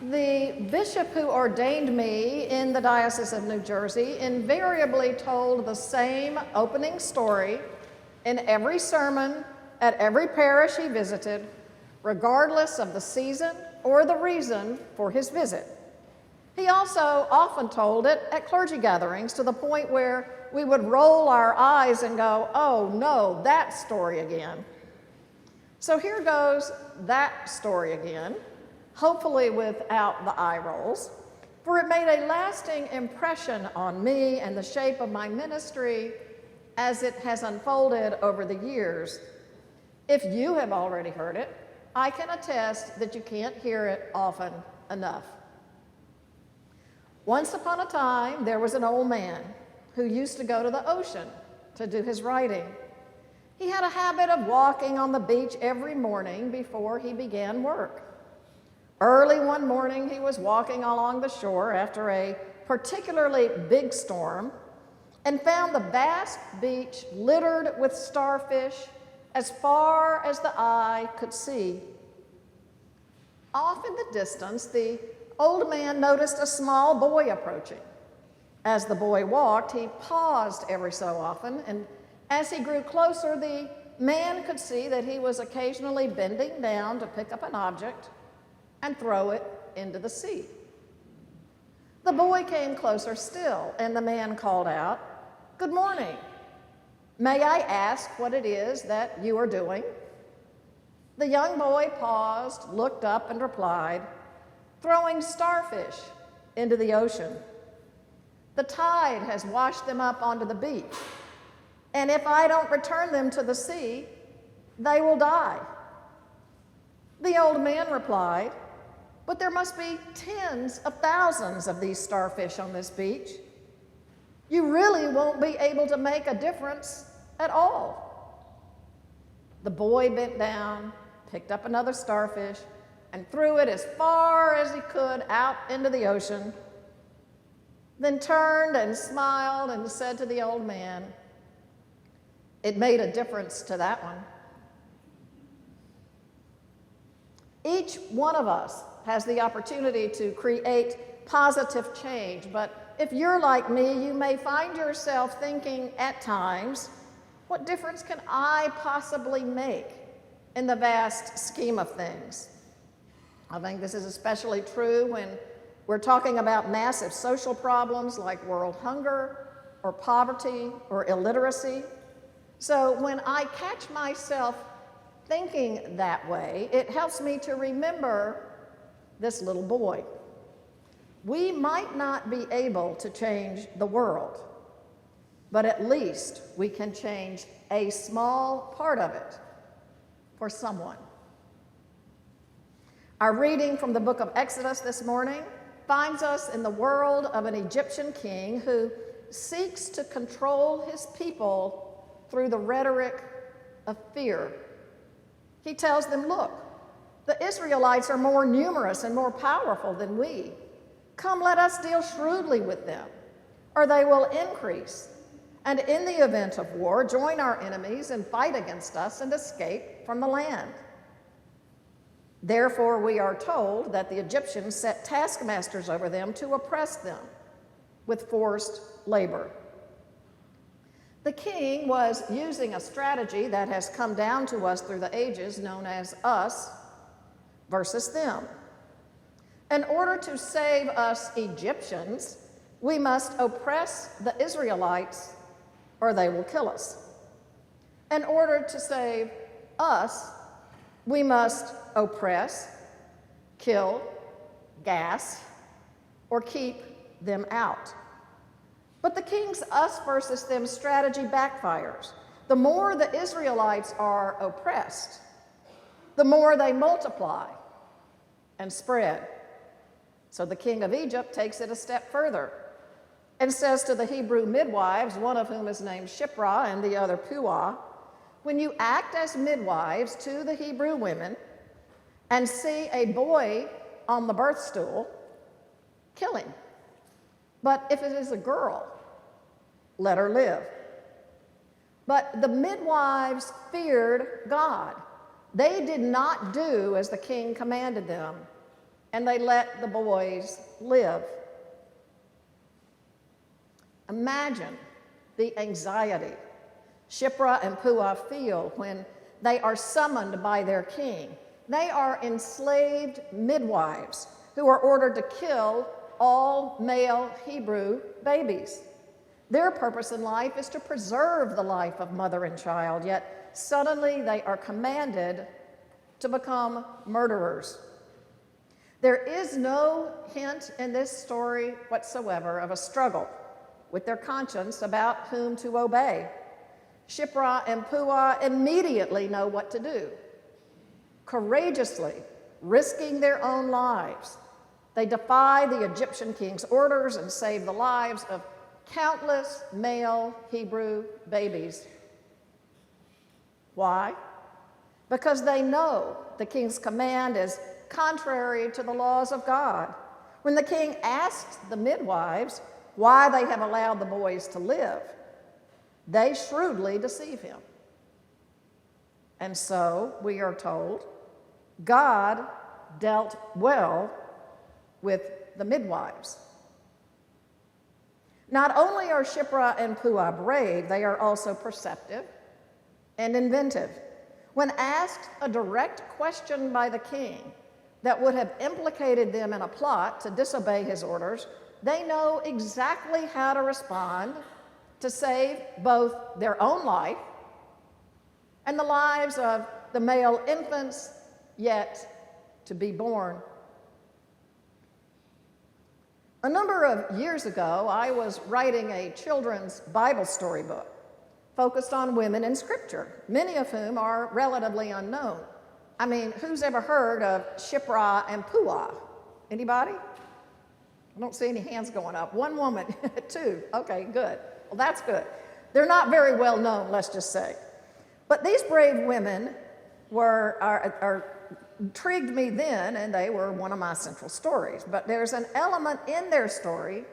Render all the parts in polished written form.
The bishop who ordained me in the Diocese of New Jersey invariably told the same opening story in every sermon at every parish he visited, regardless of the season or the reason for his visit. He also often told it at clergy gatherings to the point where we would roll our eyes and go, "Oh no, that story again." So here goes that story again, hopefully without the eye rolls, for it made a lasting impression on me and the shape of my ministry as it has unfolded over the years. If you have already heard it, I can attest that you can't hear it often enough. Once upon a time, there was an old man who used to go to the ocean to do his writing. He had a habit of walking on the beach every morning before he began work. Early one morning, he was walking along the shore after a particularly big storm and found the vast beach littered with starfish as far as the eye could see. Off in the distance, the old man noticed a small boy approaching. As the boy walked, he paused every so often, and as he grew closer, the man could see that he was occasionally bending down to pick up an object and throw it into the sea. The boy came closer still, and the man called out, "Good morning. May I ask what it is that you are doing?" The young boy paused, looked up, and replied, "Throwing starfish into the ocean. The tide has washed them up onto the beach, and if I don't return them to the sea, they will die." The old man replied, "But there must be tens of thousands of these starfish on this beach. You really won't be able to make a difference at all." The boy bent down, picked up another starfish, and threw it as far as he could out into the ocean, then turned and smiled and said to the old man, "It made a difference to that one." Each one of us has the opportunity to create positive change, but if you're like me, you may find yourself thinking at times, what difference can I possibly make in the vast scheme of things? I think this is especially true when we're talking about massive social problems like world hunger or poverty or illiteracy. So when I catch myself thinking that way, it helps me to remember this little boy. We might not be able to change the world, but at least we can change a small part of it for someone. Our reading from the book of Exodus this morning finds us in the world of an Egyptian king who seeks to control his people through the rhetoric of fear. He tells them, "Look, the Israelites are more numerous and more powerful than we. Come, let us deal shrewdly with them, or they will increase. And in the event of war, join our enemies and fight against us and escape from the land." Therefore, we are told that the Egyptians set taskmasters over them to oppress them with forced labor. The king was using a strategy that has come down to us through the ages known as us versus them. In order to save us Egyptians, we must oppress the Israelites or they will kill us. In order to save us, we must oppress, kill, gas, or keep them out. But the king's us versus them strategy backfires. The more the Israelites are oppressed, the more they multiply and spread. So the king of Egypt takes it a step further and says to the Hebrew midwives, one of whom is named Shiphrah and the other Puah, "When you act as midwives to the Hebrew women and see a boy on the birth stool, kill him. But if it is a girl, let her live." But the midwives feared God. They did not do as the king commanded them. and they let the boys live. Imagine the anxiety Shiphrah and Puah feel when they are summoned by their king. They are enslaved midwives who are ordered to kill all male Hebrew babies. Their purpose in life is to preserve the life of mother and child, yet suddenly they are commanded to become murderers. There is no hint in this story whatsoever of a struggle with their conscience about whom to obey. Shiphrah and Puah immediately know what to do. Courageously risking their own lives, they defy the Egyptian king's orders and save the lives of countless male Hebrew babies. Why? Because they know the king's command is contrary to the laws of God. When the king asks the midwives why they have allowed the boys to live, they shrewdly deceive him. And so, we are told, God dealt well with the midwives. Not only are Shiphrah and Puah brave, they are also perceptive and inventive. When asked a direct question by the king that would have implicated them in a plot to disobey his orders, they know exactly how to respond to save both their own life and the lives of the male infants yet to be born. A number of years ago, I was writing a children's Bible storybook focused on women in Scripture, many of whom are relatively unknown. I mean, who's ever heard of Shiphrah and Puah? Anybody? I don't see any hands going up. One woman, two. Okay, good. Well, that's good. They're not very well known, let's just say. But these brave women intrigued me then, and they were one of my central stories. But there's an element in their story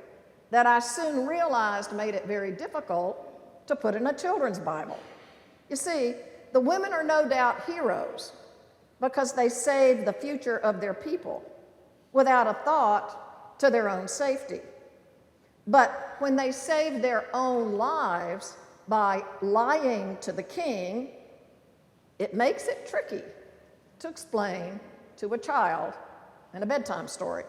that I soon realized made it very difficult to put in a children's Bible. You see, the women are no doubt heroes because they saved the future of their people without a thought to their own safety. But when they saved their own lives by lying to the king, it makes it tricky to explain to a child in a bedtime story.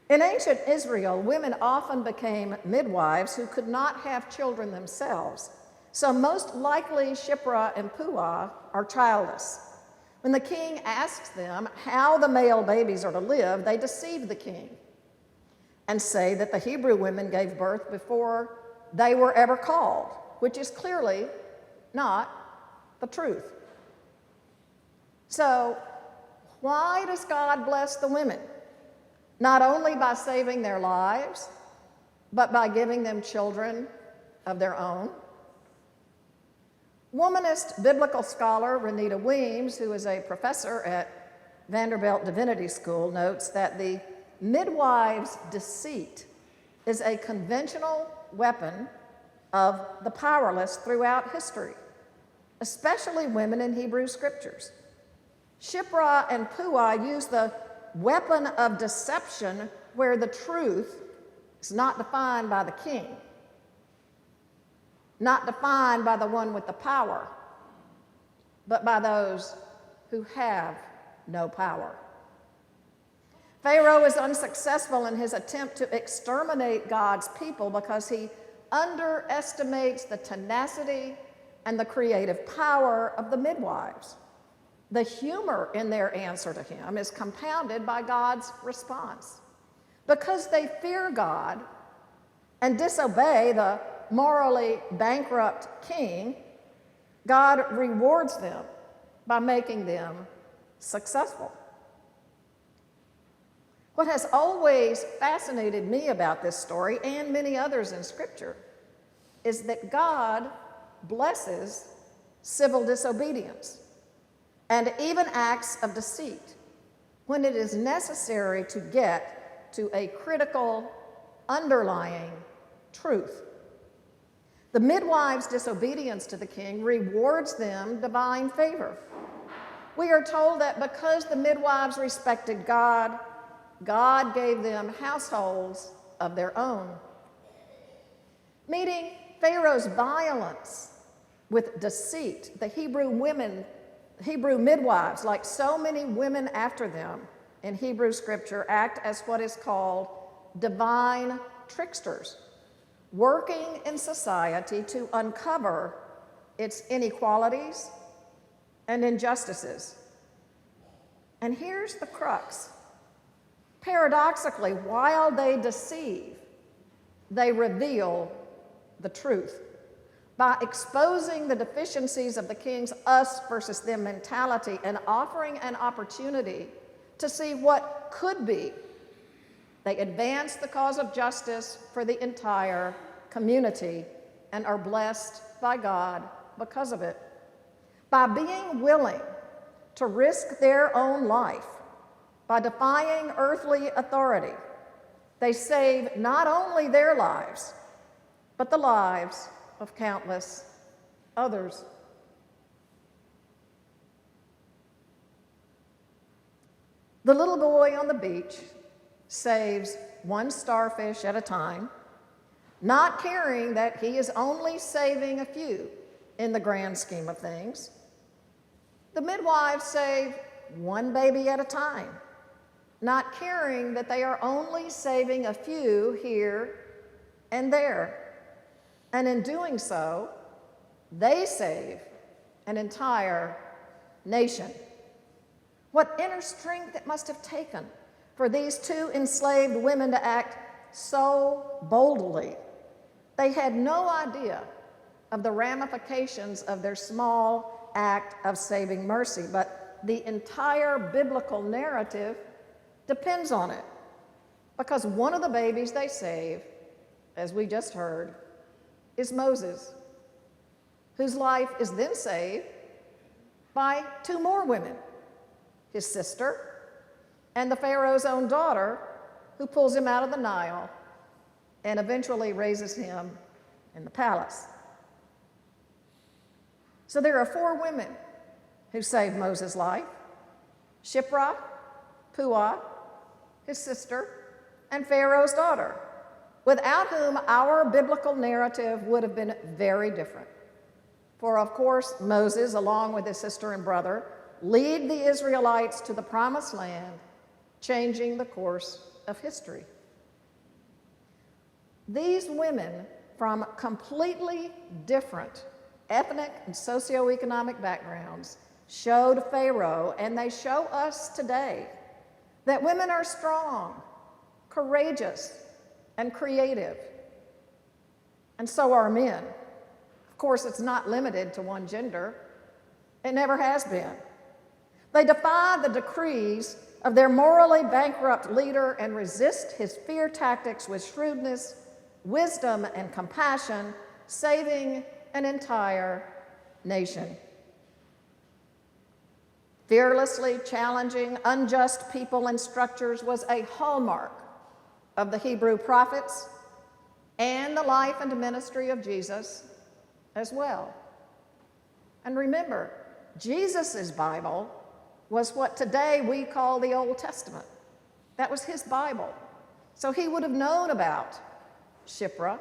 In ancient Israel, women often became midwives who could not have children themselves. So most likely Shiphrah and Puah are childless. When the king asks them how the male babies are to live, they deceive the king and say that the Hebrew women gave birth before they were ever called, which is clearly not the truth. So, why does God bless the women? Not only by saving their lives, but by giving them children of their own. Womanist biblical scholar Renita Weems, who is a professor at Vanderbilt Divinity School, notes that the midwife's deceit is a conventional weapon of the powerless throughout history, especially women in Hebrew scriptures. Shiphrah and Puah use the weapon of deception where the truth is not defined by the king, not defined by the one with the power, but by those who have no power. Pharaoh is unsuccessful in his attempt to exterminate God's people because he underestimates the tenacity and the creative power of the midwives. The humor in their answer to him is compounded by God's response. Because they fear God and disobey the morally bankrupt king, God rewards them by making them successful. What has always fascinated me about this story, and many others in Scripture, is that God blesses civil disobedience and even acts of deceit when it is necessary to get to a critical underlying truth. The midwives' disobedience to the king rewards them divine favor. we are told that because the midwives respected God, God gave them households of their own. Meeting Pharaoh's violence with deceit, the Hebrew midwives, like so many women after them in Hebrew scripture, act as what is called divine tricksters, working in society to uncover its inequalities and injustices. And here's the crux. Paradoxically, while they deceive, they reveal the truth by exposing the deficiencies of the king's us versus them mentality and offering an opportunity to see what could be. They advance the cause of justice for the entire community and are blessed by God because of it. By being willing to risk their own life, by defying earthly authority, they save not only their lives, but the lives of countless others. The little boy on the beach saves one starfish at a time, not caring that he is only saving a few in the grand scheme of things. The midwives save one baby at a time, not caring that they are only saving a few here and there. And in doing so, they save an entire nation. What inner strength it must have taken for these two enslaved women to act so boldly. They had no idea of the ramifications of their small act of saving mercy, but the entire biblical narrative depends on it, because one of the babies they save, as we just heard, is Moses, whose life is then saved by two more women, his sister and the Pharaoh's own daughter, who pulls him out of the Nile and eventually raises him in the palace. So there are four women who saved Moses' life: Shiphrah, Puah, his sister, and Pharaoh's daughter, without whom our biblical narrative would have been very different. For of course, Moses, along with his sister and brother, lead the Israelites to the promised land, changing the course of history. These women from completely different ethnic and socioeconomic backgrounds showed Pharaoh, and they show us today, that women are strong, courageous, and creative. And so are men. Of course, it's not limited to one gender. It never has been. They defy the decrees of their morally bankrupt leader and resist his fear tactics with shrewdness, wisdom, and compassion, saving an entire nation. Fearlessly challenging unjust people and structures was a hallmark of the Hebrew prophets and the life and ministry of Jesus as well. And remember, Jesus' Bible was what today we call the Old Testament. That was his Bible. So he would have known about Shiphrah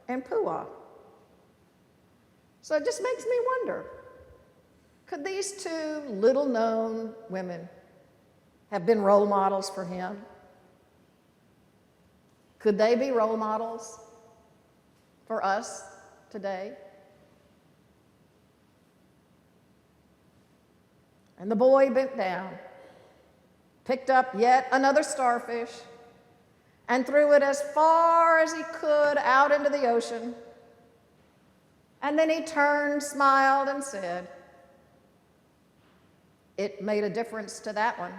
and Puah. So it just makes me wonder, could these two little-known women have been role models for him? Could they be role models for us today? And the boy bent down, picked up yet another starfish, and threw it as far as he could out into the ocean. And then he turned, smiled, and said, "It made a difference to that one."